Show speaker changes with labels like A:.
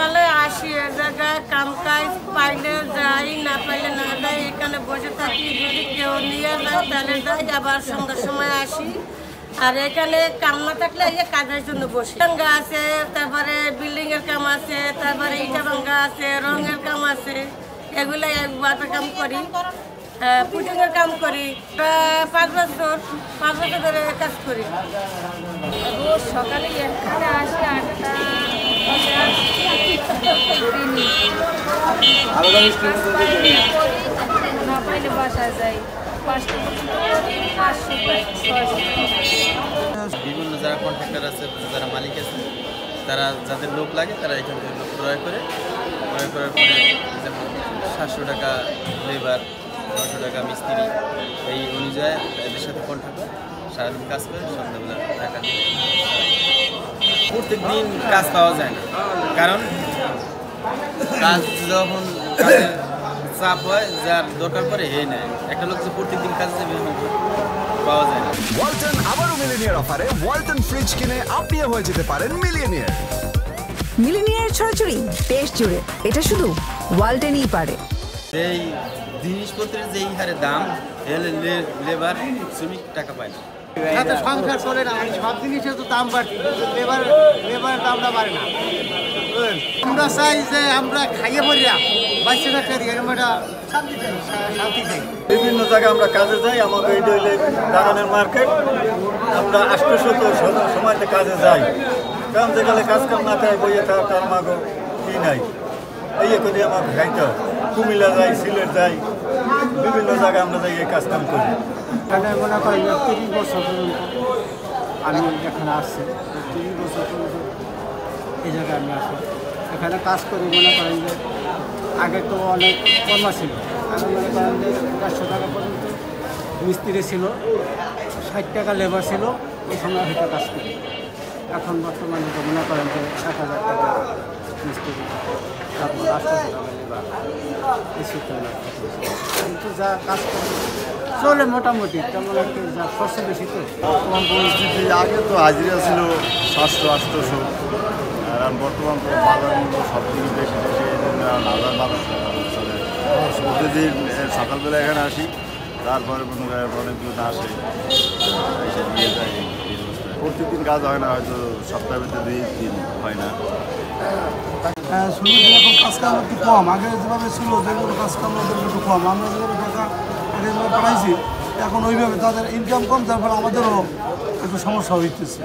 A: সকালে আসি, এ জায়গায় কাম কাজ পাইলে যাই, না পাইলে না যাই, এখানে বসে থাকি। যদি কেউ নিয়ে যায় তাহলে যাই, আবার সন্ধ্যার সময় আসি। আর এখানে কাম না থাকলে এই কাজের জন্য বসি। ভাঙ্গা আছে, তারপরে বিল্ডিং এর কাম আছে, তারপরে ইটা ভাঙ্গা আছে, রঙের কাম আছে, এগুলো বাটার কাম করি, পুটিংয়ের কাম করি। 5 বছর ধরে কাজ করি।
B: রোজ সকালে এখানে আসি 8টা না পাইলে বাসায় যাই। 5টা
C: বিভিন্ন যারা কন্ট্রাক্টর আছে, যারা মালিক আছে, তারা যাদের লোক লাগে তারা এখান থেকে লোক ক্রয় করার পরে যেমন 700 টাকা লেবার, 900 টাকা মিস্ত্রি, এই অনুযায়ী এদের সাথে কন্ট্রাক্ট করে সারাদিন কাজ করে সন্ধ্যাবেলা টাকা দিয়ে। প্রত্যেক দিন কাজ পাওয়া যায় না, কারণ কাজ যখন কাজের চাপ হয়, যার দরকার পড়ে হে নেয়। একটা লোক যে প্রত্যেকদিন কাজ যাবে পাওয়া যায় না।
D: ওয়ালটন আবারও মিলিনিয়ার অফারে ওয়ালটন ফ্রিজ কিনে আপনিও হয়ে যেতে পারেন মিলিয়নিয়ার।
E: মিলিনিয়ার ছড়াছড়ি দেশ জুড়ে, এটা শুধু ওয়ালটনই পারে।
C: এই জিনিসপত্রের যেই হারে দাম, লেবার শ্রমিক টাকা পায় না।
F: সংসার চলে না, সব জিনিসের তো দাম বাড়ছে, লেবারের দামটা বাড়ে না। আমরা চাই যে আমরা খাইয়ে পড়িয়া বাইশে টাকা এরকম একটা শান্তি চাই।
G: বিভিন্ন জায়গায় আমরা কাজে যাই, আমাদের এই হইলে বাগানের মার্কেট, আমরা 800 সময়তে কাজে যাই। কারণ যেখানে কাজ কাম না থাকে বইয়ে থাকা তার মাগো কি নাই, এই করে আমাকে খাইতে হয়। কুমিল্লা যাই, সিলেট যাই, বিভিন্ন জায়গায় আমরা যাই এই কাজ কাম করি।
F: এখানে মনে করেন 30 বছর পর্যন্ত আমি এখানে আসছি, 30 বছর পর্যন্ত এই জায়গায় আমি আসি। এখানে কাজ করি, মনে করেন যে আগে তো অনেক কর্মা ছিল, আগে মনে করেন যে 400 টাকা পর্যন্ত মিস্ত্রি ছিল, 60 টাকা লেবার ছিল, ওই সময় হয়তো কাজ করি। এখন বর্তমানে তো মনে করেন যে 1000 টাকা মিস্ত্রি, তারপর 800 টাকা লেবার, এই সিস্টেম। কিন্তু যা কাজ করে চলে মোটামুটি, তেমন একটু যা খরচ বেশি। তো
G: বর্তমান পরিস্থিতি, আগে তো হাজিরা ছিল 700-800, আর বর্তমান তো বাজার মূল্য সব কিছু বেশি বেশি, এই জন্য 1000-1200 টাকা চলে। প্রতিদিন সকালবেলা এখানে আসি, তারপরে কোনো অনেক দূর আসে, এসে দিয়ে যায়। প্রত্যেকদিন কাজ হয় না, হয়তো সপ্তাহের ভিতরে 2 দিন হয় না।
F: শুরু এখন কাজকাম একটু কম, আগে যেভাবে ছিল যেগুলো কাজকাম একটু কম, আমরা যেভাবে টাকা যেভাবে পাঠাইছি এখন ওইভাবে তাদের ইনকাম কম, যার ফলে আমাদেরও একটু সমস্যা হইতেছে।